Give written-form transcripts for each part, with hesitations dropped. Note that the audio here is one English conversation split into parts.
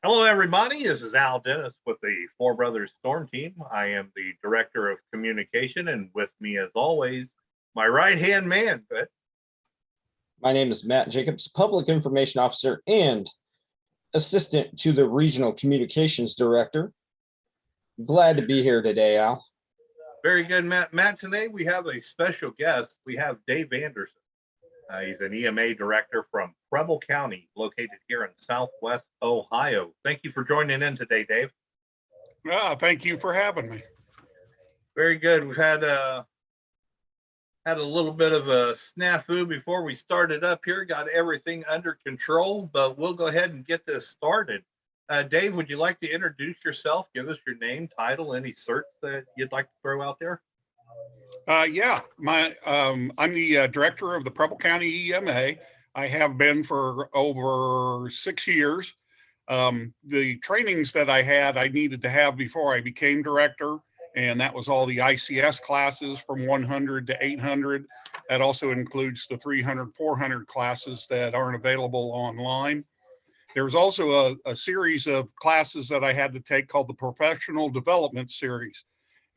Hello, everybody. This is Al Dennis with the Four Brothers Storm Team. I am the Director of Communication, and with me, as always, my right-hand man, but My name is Matt Jacobs, Public Information Officer and Assistant to the Regional Communications Director. Glad to be here today, Al. very good, Matt. Matt, today we have a special guest. We have Dave Anderson. He's an EMA Director from Preble County, located here in Southwest Ohio. Thank you for joining in today, Dave. Thank you for having me. Very good. We've had a little bit of a snafu before we started up here, got everything under control, but we'll go ahead and get this started. Dave, would you like to introduce yourself? Give us your name, title, any certs that you'd like to throw out there? I'm the director of the Preble County EMA. I have been for over 6 years. The trainings that I had, I needed to have before I became director, and that was all the ICS classes from 100 to 800. That also includes the 300, 400 classes that aren't available online. There's also a series of classes that I had to take called the Professional Development Series.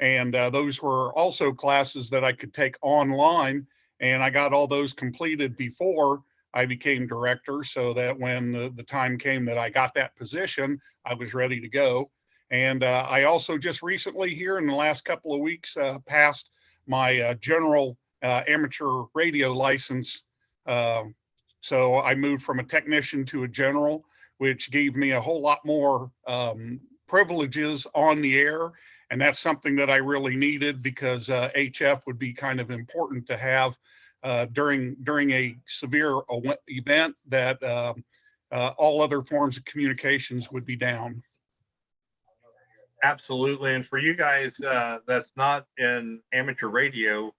And those were also classes that I could take online. And I got all those completed before I became director, so that when the time came that I got that position, I was ready to go. And I also just recently here in the last couple of weeks passed my general amateur radio license. So I moved from a technician to a general, which gave me a whole lot more privileges on the air. And that's something that I really needed because HF would be kind of important to have during a severe event that all other forms of communications would be down. Absolutely. And for you guys that's not in amateur radio,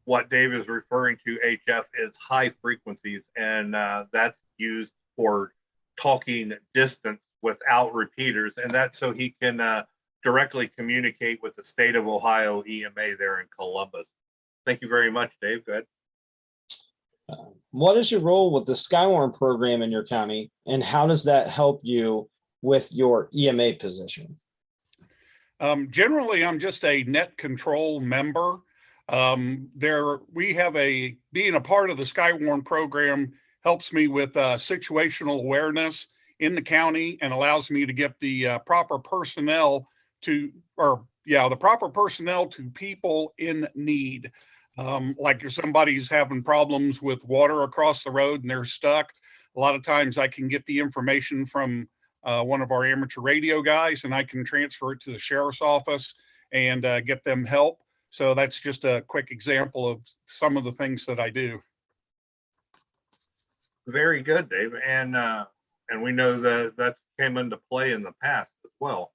what Dave is referring to, HF, is high frequencies, and that's used for talking distance without repeaters, and that's so he can directly communicate with the state of Ohio EMA there in Columbus. Thank you very much, Dave. Go ahead. What is your role with the Skywarn program in your county, and how does that help you with your EMA position? Generally, I'm just a net control member. Being a part of the Skywarn program helps me with situational awareness in the county and allows me to get the proper personnel to people in need. Like if somebody's having problems with water across the road and they're stuck, a lot of times I can get the information from one of our amateur radio guys, and I can transfer it to the sheriff's office and get them help. So that's just a quick example of some of the things that I do. Very good, Dave. And we know that came into play in the past as well.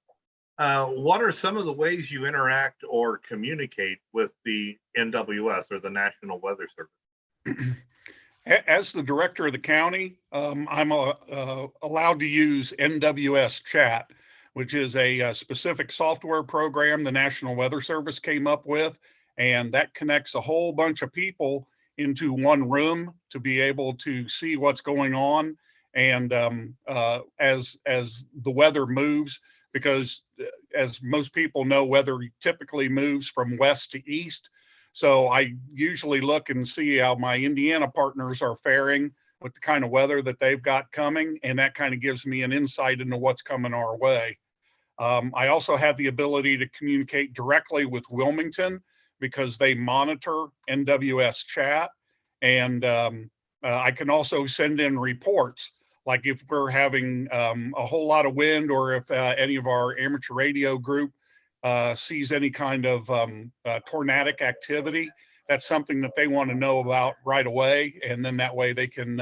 What are some of the ways you interact or communicate with the NWS, or the National Weather Service? As the director of the county, I'm allowed to use NWS Chat, which is a specific software program the National Weather Service came up with, and that connects a whole bunch of people into one room to be able to see what's going on. And as the weather moves, because as most people know, weather typically moves from west to east. So I usually look and see how my Indiana partners are faring with the kind of weather that they've got coming. And that kind of gives me an insight into what's coming our way. I also have the ability to communicate directly with Wilmington because they monitor NWS Chat. And I can also send in reports, like if we're having a whole lot of wind, or if any of our amateur radio group sees any kind of tornadic activity. That's something that they want to know about right away. And then that way they can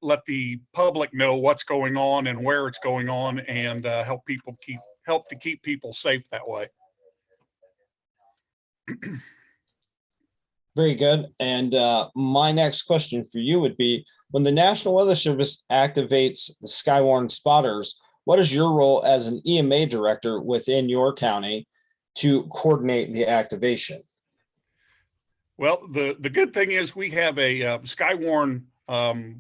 let the public know what's going on and where it's going on, and help to keep people safe that way. Very good. And my next question for you would be, when the National Weather Service activates the Skywarn spotters, what is your role as an EMA director within your county to coordinate the activation? Well, the good thing is we have a Skywarn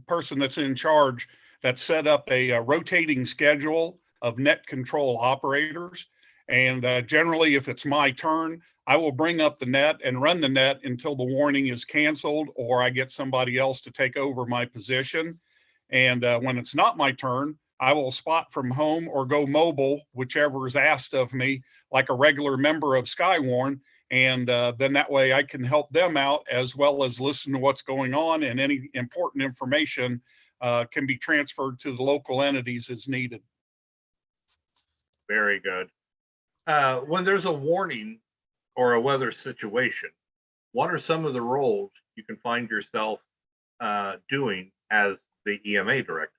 person that's in charge that set up a rotating schedule of net control operators. And generally, if it's my turn, I will bring up the net and run the net until the warning is canceled or I get somebody else to take over my position. And when it's not my turn, I will spot from home or go mobile, whichever is asked of me, like a regular member of Skywarn. And then that way I can help them out as well as listen to what's going on, and any important information can be transferred to the local entities as needed. Very good. When there's a warning or a weather situation, what are some of the roles you can find yourself doing as the EMA director?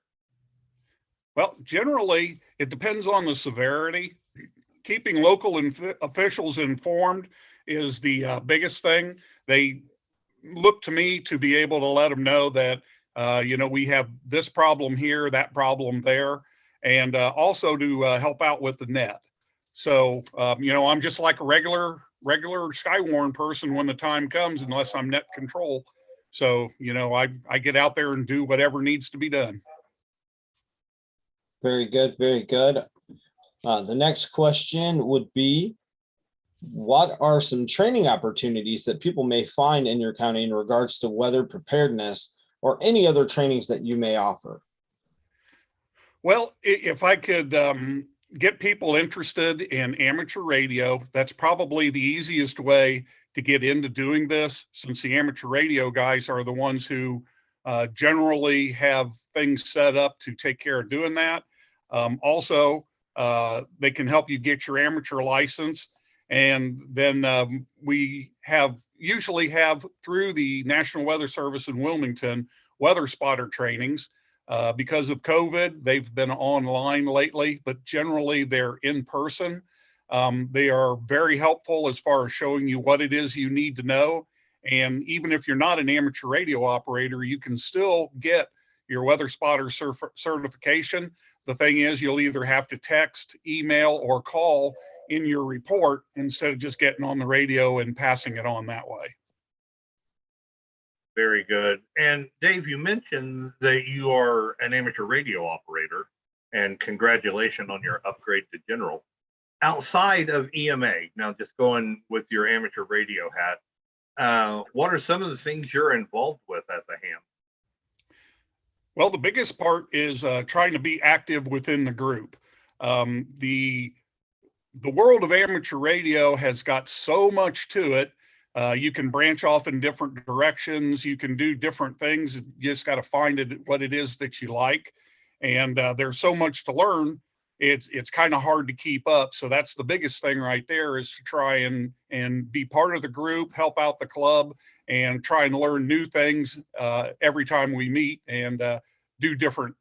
Well, generally, it depends on the severity. Keeping local officials informed is the biggest thing. They look to me to be able to let them know that, we have this problem here, that problem there, and also to help out with the net. So, I'm just like a regular Skywarn person when the time comes, unless I'm net control. So, I get out there and do whatever needs to be done. Very good, very good. The next question would be, what are some training opportunities that people may find in your county in regards to weather preparedness or any other trainings that you may offer? Well, if I could get people interested in amateur radio, that's probably the easiest way to get into doing this, since the amateur radio guys are the ones who generally have things set up to take care of doing that. Also, they can help you get your amateur license. And then we usually have through the National Weather Service in Wilmington, weather spotter trainings. Because of COVID, they've been online lately, but generally they're in person. They are very helpful as far as showing you what it is you need to know. And even if you're not an amateur radio operator, you can still get your weather spotter certification. The thing is, you'll either have to text, email, or call in your report instead of just getting on the radio and passing it on that way. Very good. And Dave, you mentioned that you are an amateur radio operator, and congratulations on your upgrade to general. Outside of EMA, now just going with your amateur radio hat, what are some of the things you're involved with as a ham? Well, the biggest part is trying to be active within the group. The world of amateur radio has got so much to it. You can branch off in different directions. You can do different things. You just got to find what it is that you like. And there's so much to learn. It's kind of hard to keep up. So that's the biggest thing right there, is to try and be part of the group, help out the club, and try and learn new things every time we meet, and do different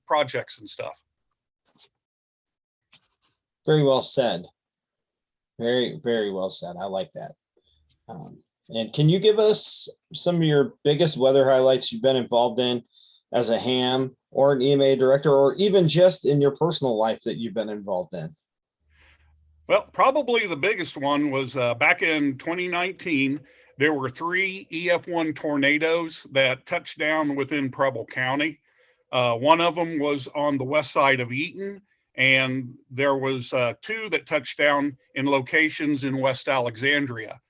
projects and stuff. Very well said. Very, very well said. I like that. And can you give us some of your biggest weather highlights you've been involved in as a ham or an EMA director, or even just in your personal life that you've been involved in? Well, probably the biggest one was back in 2019. There were 3 EF1 tornadoes that touched down within Preble County. One of them was on the west side of Eaton, and there was 2 that touched down in locations in West Alexandria.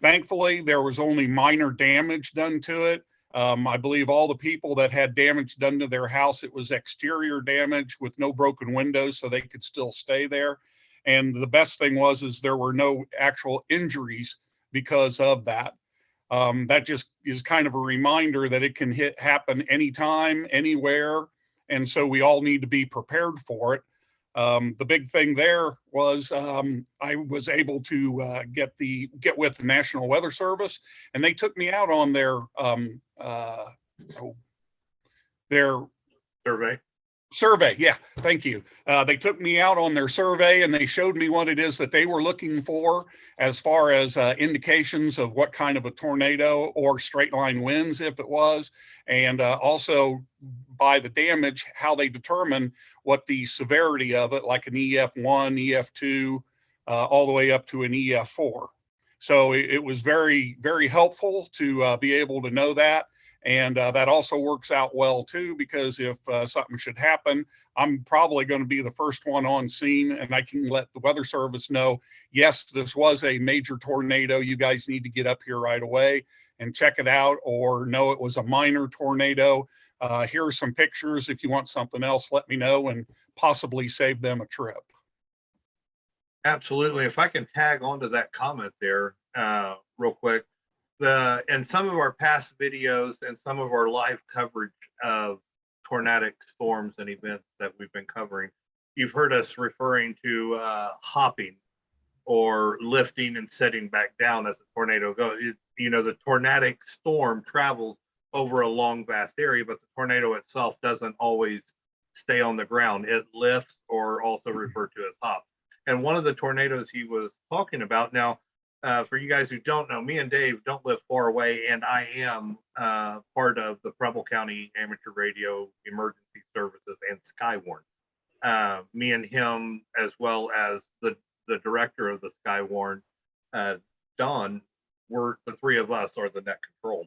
Thankfully, there was only minor damage done to it. I believe all the people that had damage done to their house, it was exterior damage with no broken windows, so they could still stay there. And the best thing is there were no actual injuries because of that. That just is kind of a reminder that it can happen anytime, anywhere. And so we all need to be prepared for it. The big thing there was I was able to get with the National Weather Service, and they took me out on their survey. Yeah, thank you. They took me out on their survey, and they showed me what it is that they were looking for as far as indications of what kind of a tornado or straight line winds, if it was, and also by the damage, how they determine what the severity of it, like an EF1, EF2, all the way up to an EF4. So it was very, very helpful to be able to know that. And that also works out well too, because if something should happen, I'm probably going to be the first one on scene, and I can let the Weather Service know, yes, this was a major tornado. You guys need to get up here right away and check it out. Or no, it was a minor tornado. Here are some pictures. If you want something else, let me know, and possibly save them a trip. Absolutely. If I can tag onto that comment there real quick, in some of our past videos and some of our live coverage of tornadic storms and events that we've been covering, you've heard us referring to hopping or lifting and setting back down as the tornado goes. The tornadic storm travels over a long, vast area, but the tornado itself doesn't always stay on the ground. It lifts, or also referred to as hop. And one of the tornadoes he was talking about, now, for you guys who don't know, me and Dave don't live far away, and I am part of the Preble County Amateur Radio Emergency Services and Skywarn. Me and him, as well as the director of the Skywarn, Don, the three of us are the net control.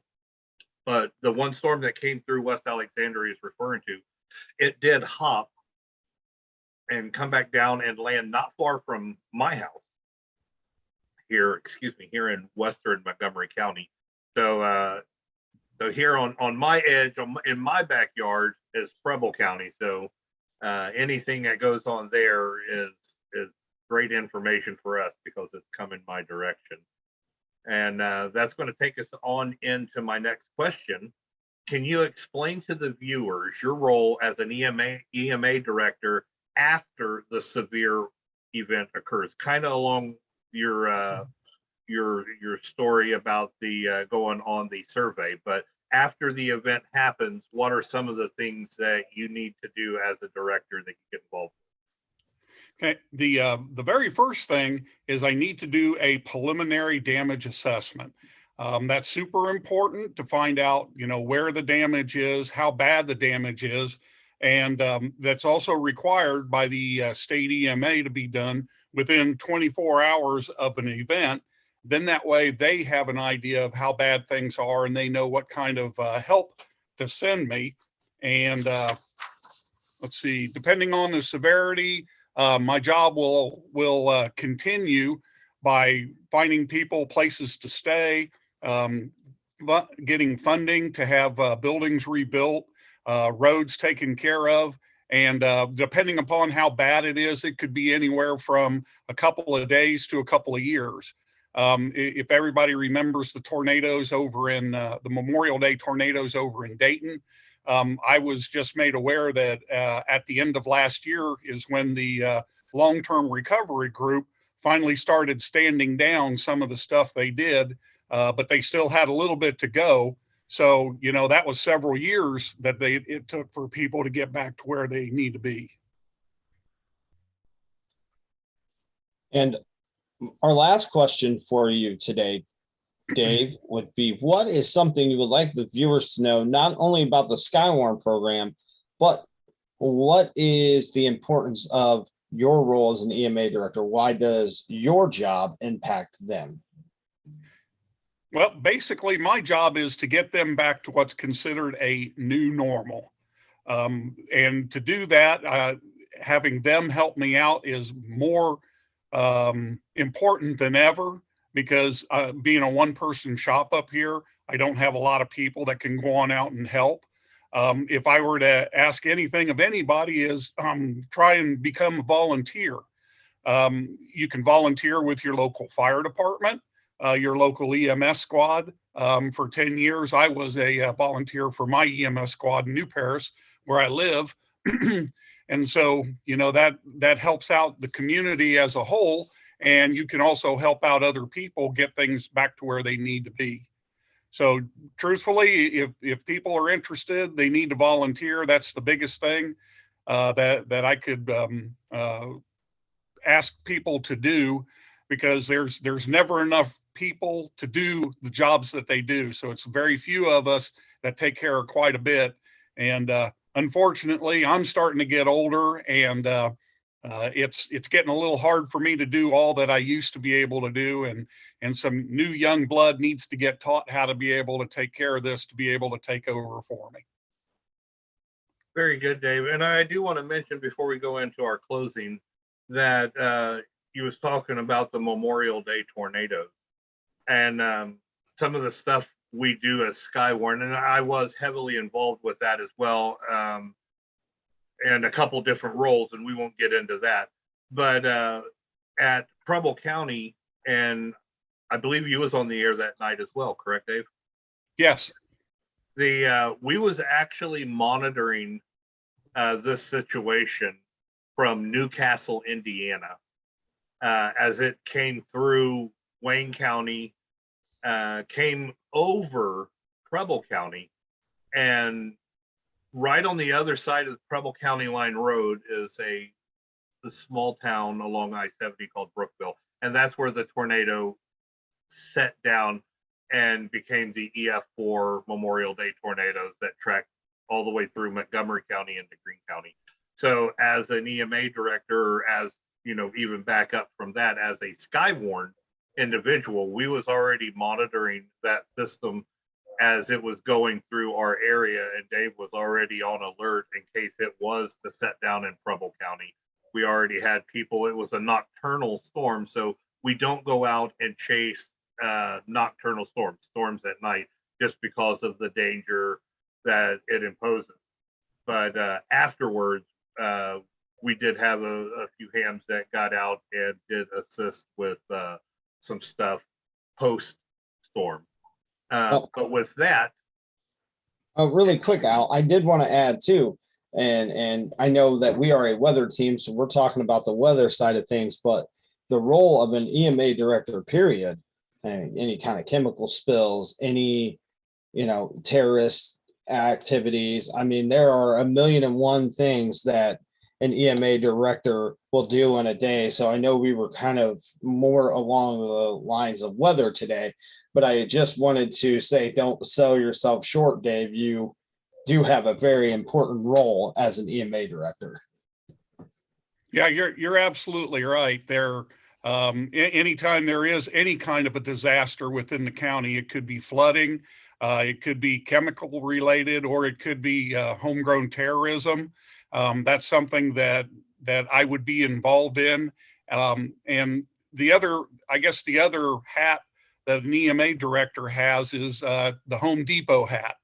But the one storm that came through West Alexandria is referring to, it did hop and come back down and land not far from my house here in western Montgomery County. So here on my edge, in my backyard, is Preble County. So anything that goes on there is great information for us, because it's coming my direction. And that's going to take us on into my next question. Can you explain to the viewers your role as an EMA director after the severe event occurs? Kind of along your story about the going on the survey, but after the event happens, what are some of the things that you need to do as a director that you get involved with? Okay, the very first thing is I need to do a preliminary damage assessment. That's super important to find out, where the damage is, how bad the damage is, and that's also required by the state EMA to be done within 24 hours of an event. Then that way they have an idea of how bad things are, and they know what kind of help to send me. And let's see, depending on the severity, my job will continue by finding people places to stay, getting funding to have buildings rebuilt, roads taken care of. And depending upon how bad it is, it could be anywhere from a couple of days to a couple of years. If everybody remembers the tornadoes over in the Memorial Day tornadoes over in Dayton, I was just made aware that at the end of last year is when the long-term recovery group finally started standing down some of the stuff they did, but they still had a little bit to go. So, that was several years that it took for people to get back to where they need to be. And our last question for you today, Dave, would be, what is something you would like the viewers to know, not only about the Skywarn program, but what is the importance of your role as an EMA director? Why does your job impact them? Well, basically, my job is to get them back to what's considered a new normal. And to do that, having them help me out is more important than ever, because being a one-person shop up here, I don't have a lot of people that can go on out and help. If I were to ask anything of anybody, is try and become a volunteer. You can volunteer with your local fire department, your local EMS squad. For 10 years, I was a volunteer for my EMS squad in New Paris, where I live. And so, that helps out the community as a whole. And you can also help out other people get things back to where they need to be. So truthfully, if people are interested, they need to volunteer. That's the biggest thing that I could ask people to do, because there's never enough people to do the jobs that they do. So it's very few of us that take care of quite a bit. And unfortunately, I'm starting to get older, and it's getting a little hard for me to do all that I used to be able to do, and some new young blood needs to get taught how to be able to take care of this, to be able to take over for me. Very good, Dave. And I do want to mention before we go into our closing that you was talking about the Memorial Day tornadoes and some of the stuff we do as Skywarn, and I was heavily involved with that as well, and a couple different roles, and we won't get into that. But at Preble County, and I believe you was on the air that night as well, correct, Dave? Yes. We was actually monitoring this situation from Newcastle, Indiana, as it came through Wayne County, came over Preble County, and right on the other side of the Preble County line road is the small town along I-70 called Brookville, and that's where the tornado set down and became the EF4 Memorial Day tornadoes that tracked all the way through Montgomery County into Greene County. So as an EMA director, as you know, even back up from that, as a Skywarn individual, we was already monitoring that system as it was going through our area, and Dave was already on alert in case it was to set down in Preble County. We already had people. It was a nocturnal storm, so we don't go out and chase nocturnal storms at night, just because of the danger that it imposes. But afterwards, we did have a few hams that got out and did assist with some stuff post storm. But with that, really quick, Al, I did want to add too, and I know that we are a weather team, so we're talking about the weather side of things, but the role of an EMA director, period, and any kind of chemical spills, any, terrorist activities. I mean, there are 1,000,001 things that an EMA director will do in a day. So I know we were kind of more along the lines of weather today, but I just wanted to say, don't sell yourself short, Dave. You do have a very important role as an EMA director. Yeah, you're absolutely right. Anytime there is any kind of a disaster within the county, it could be flooding, it could be chemical related, or it could be homegrown terrorism. That's something that I would be involved in. And the other hat that an EMA director has is the Home Depot hat.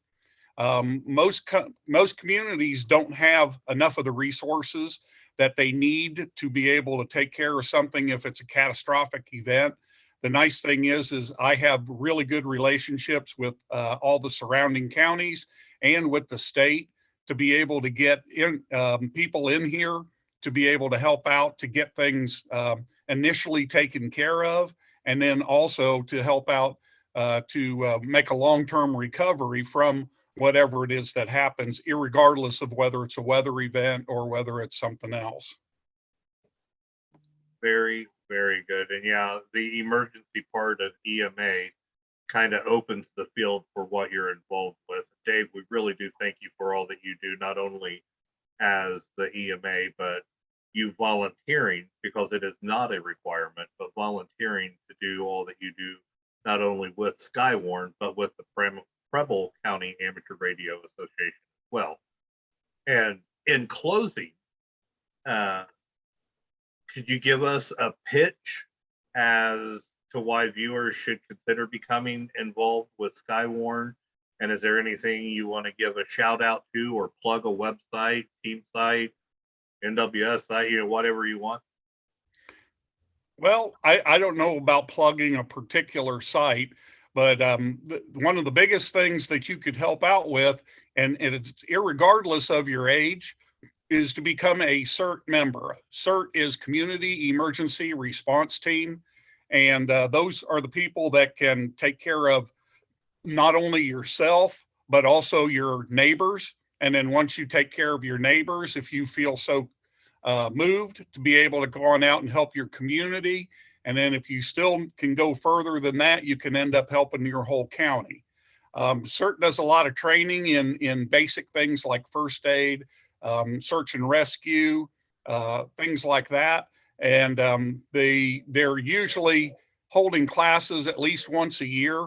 Most communities don't have enough of the resources that they need to be able to take care of something if it's a catastrophic event. The nice thing is I have really good relationships with all the surrounding counties and with the state to be able to get people in here to be able to help out, to get things initially taken care of, and then also to help out to make a long-term recovery from whatever it is that happens, irregardless of whether it's a weather event or whether it's something else. very, very good. And yeah, the emergency part of EMA kind of opens the field for what you're involved with. Dave, we really do thank you for all that you do, not only as the EMA, but you volunteering, because it is not a requirement, but volunteering to do all that you do, not only with Skywarn, but with the Preble County Amateur Radio Association as well. And in closing, could you give us a pitch as to why viewers should consider becoming involved with Skywarn? And is there anything you want to give a shout out to or plug a website, team site, NWS site, whatever you want? Well, I don't know about plugging a particular site, but one of the biggest things that you could help out with, and it's irregardless of your age, is to become a CERT member. CERT is Community Emergency Response Team. And those are the people that can take care of not only yourself, but also your neighbors. And then once you take care of your neighbors, if you feel so moved, to be able to go on out and help your community. And then if you still can go further than that, you can end up helping your whole county. CERT does a lot of training in basic things like first aid, search and rescue, things like that. And they're usually holding classes at least once a year.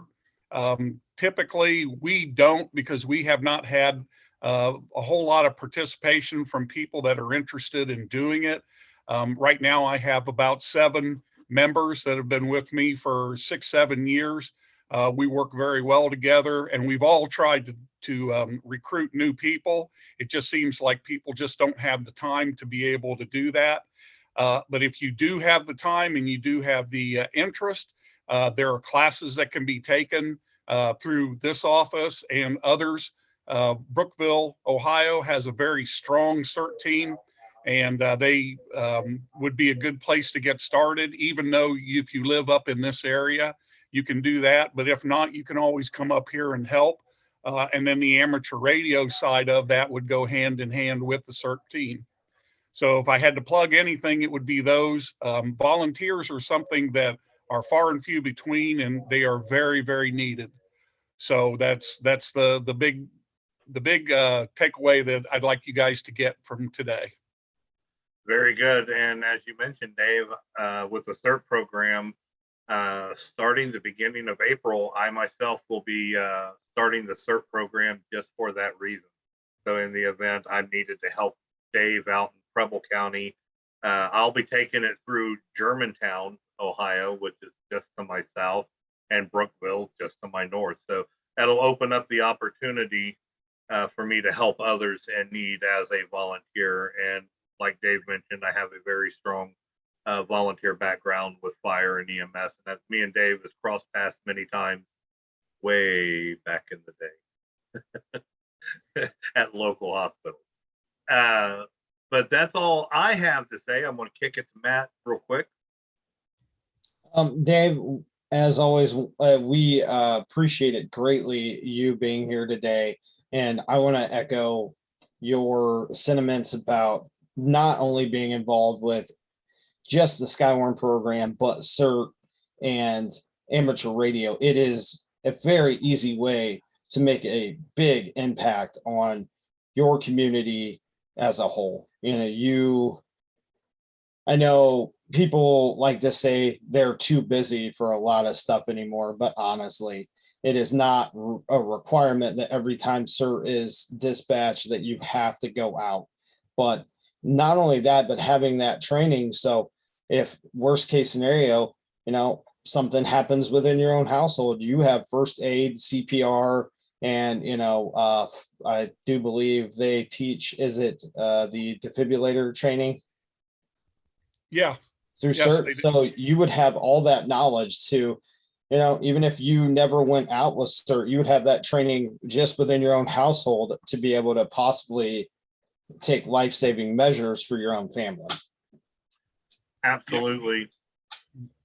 Typically, we don't, because we have not had a whole lot of participation from people that are interested in doing it. Right now, I have about 7 members that have been with me for 6, 7 years. We work very well together, and we've all tried to recruit new people. It just seems like people just don't have the time to be able to do that. But if you do have the time and you do have the interest, there are classes that can be taken through this office and others. Brookville, Ohio has a very strong CERT team, and they would be a good place to get started. Even though if you live up in this area, you can do that. But if not, you can always come up here and help. And then the amateur radio side of that would go hand in hand with the CERT team. So if I had to plug anything, it would be those. Volunteers are something that are far and few between, and they are very, very needed. So that's the big takeaway that I'd like you guys to get from today. Very good. And as you mentioned, Dave, with the CERT program, starting the beginning of April, I myself will be starting the CERT program just for that reason. So in the event I'm needed to help Dave out in Preble County, I'll be taking it through Germantown, Ohio, which is just to my south, and Brookville, just to my north. So that'll open up the opportunity for me to help others in need as a volunteer. And like Dave mentioned, I have a very strong volunteer background with fire and EMS, and that me and Dave has crossed paths many times way back in the day at local hospitals. But that's all I have to say. I'm going to kick it to Matt real quick. Dave, as always, we appreciate it greatly, you being here today. And I want to echo your sentiments about not only being involved with just the Skywarn program, but CERT and amateur radio. It is a very easy way to make a big impact on your community as a whole. I know people like to say they're too busy for a lot of stuff anymore, but honestly, it is not a requirement that every time CERT is dispatched that you have to go out. But not only that, but having that training. So if worst case scenario, something happens within your own household, you have first aid, CPR, and I do believe they teach, is it the defibrillator training? Yeah. Through CERT. So you would have all that knowledge to, even if you never went out with CERT, you would have that training just within your own household to be able to possibly take life-saving measures for your own family. Absolutely.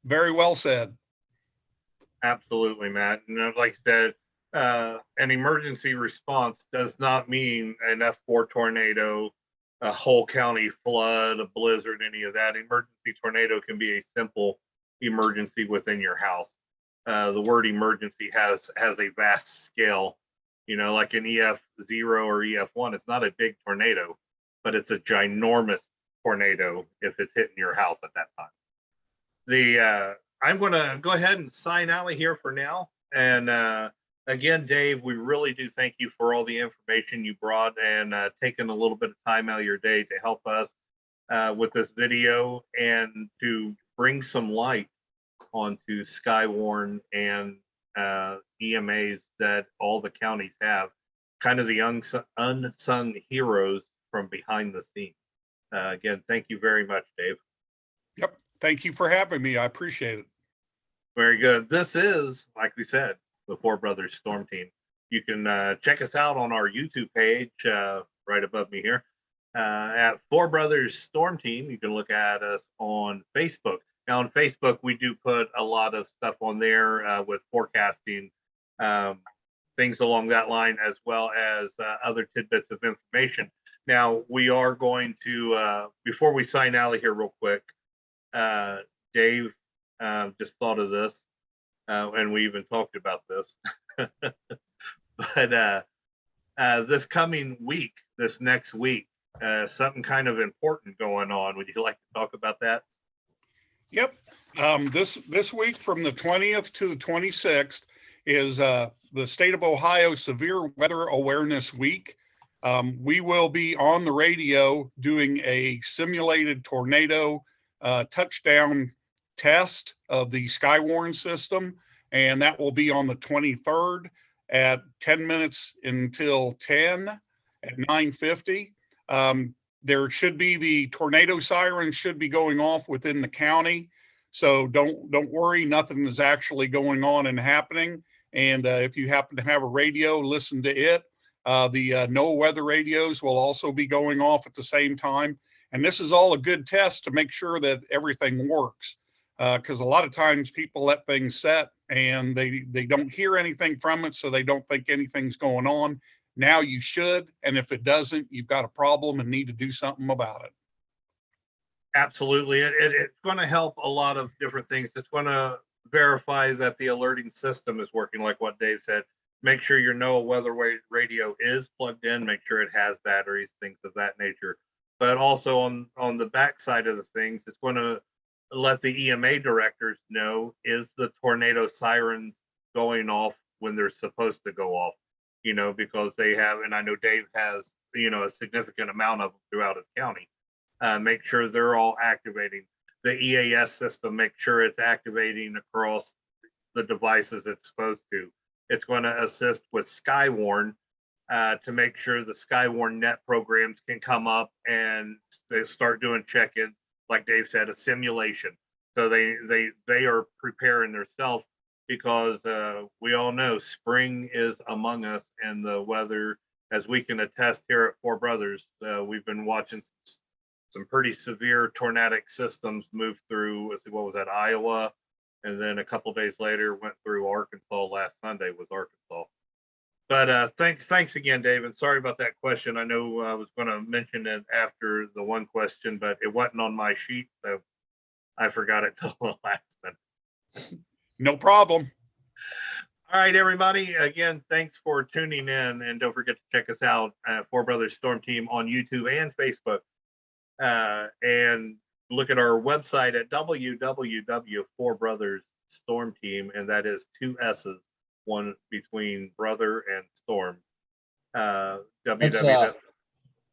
Very well said. Absolutely, Matt. And like I said, an emergency response does not mean an F4 tornado, a whole county flood, a blizzard, any of that. Emergency tornado can be a simple emergency within your house. The word emergency has a vast scale. Like an EF0 or EF1, it's not a big tornado, but it's a ginormous tornado if it's hitting your house at that time. I'm going to go ahead and sign out here for now. And again, Dave, we really do thank you for all the information you brought and taking a little bit of time out of your day to help us with this video and to bring some light onto Skywarn and EMAs that all the counties have, kind of the unsung heroes from behind the scenes. Again, thank you very much, Dave. Yep. Thank you for having me. I appreciate it. Very good. This is, like we said, the Four Brothers Storm Team. You can check us out on our YouTube page right above me here at Four Brothers Storm Team. You can look at us on Facebook. Now, on Facebook, we do put a lot of stuff on there with forecasting, things along that line, as well as other tidbits of information. Now, we are going to, before we sign out of here real quick, Dave just thought of this, and we even talked about this. But this coming week, this next week, something kind of important going on. Would you like to talk about that? Yep. This week from the 20th to the 26th is the State of Ohio Severe Weather Awareness Week. We will be on the radio doing a simulated tornado touchdown test of the Skywarn system, and that will be on the 23rd at 10 minutes until 10 at 9:50. There should be the tornado sirens should be going off within the county. So don't worry, nothing is actually going on and happening. And if you happen to have a radio, listen to it. The NOAA weather radios will also be going off at the same time. And this is all a good test to make sure that everything works. Because a lot of times people let things set and they don't hear anything from it, so they don't think anything's going on. Now you should, and if it doesn't, you've got a problem and need to do something about it. Absolutely. It's going to help a lot of different things. It's going to verify that the alerting system is working, like what Dave said. Make sure your NOAA weather radio is plugged in, make sure it has batteries, things of that nature. But also on the back side of the things, it's going to let the EMA directors know, is the tornado sirens going off when they're supposed to go off, because they have, and I know Dave has, a significant amount of them throughout his county. Make sure they're all activating. The EAS system, make sure it's activating across the devices it's supposed to. It's going to assist with Skywarn to make sure the Skywarn net programs can come up and they start doing check-ins. Like Dave said, a simulation. So they are preparing themselves, because we all know spring is among us, and the weather, as we can attest here at Four Brothers, we've been watching some pretty severe tornadic systems move through. What was that, Iowa? And then a couple days later went through Arkansas. Last Sunday was Arkansas. But thanks again, Dave. And sorry about that question. I know I was going to mention it after the one question, but it wasn't on my sheet, so I forgot it till the last minute. No problem. All right, everybody. Again, thanks for tuning in, and don't forget to check us out at Four Brothers Storm Team on YouTube and Facebook. And look at our website at www.4brothersstormteam, and that is 2 S's, one between brother and storm. www.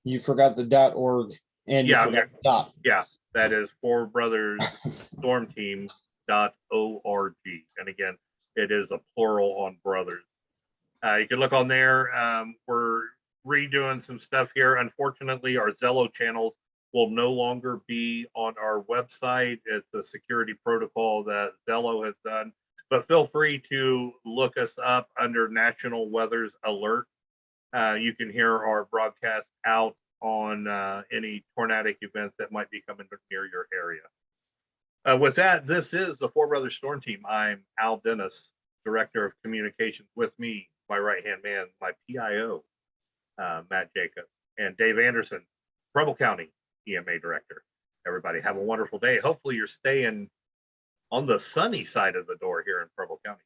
You forgot the .org, and Yeah, you forgot the dot. Yeah, that is 4brothersstormteam.org. And again, it is a plural on brothers. You can look on there. We're redoing some stuff here. Unfortunately, our Zello channels will no longer be on our website. It's a security protocol that Zello has done. But feel free to look us up under National Weather's Alert. You can hear our broadcast out on any tornadic events that might be coming near your area. With that, this is the Four Brothers Storm Team. I'm Al Dennis, Director of Communications. With me, my right-hand man, my PIO, Matt Jacobs, and Dave Anderson, Preble County EMA Director. Everybody have a wonderful day. Hopefully you're staying on the sunny side of the door here in Preble County.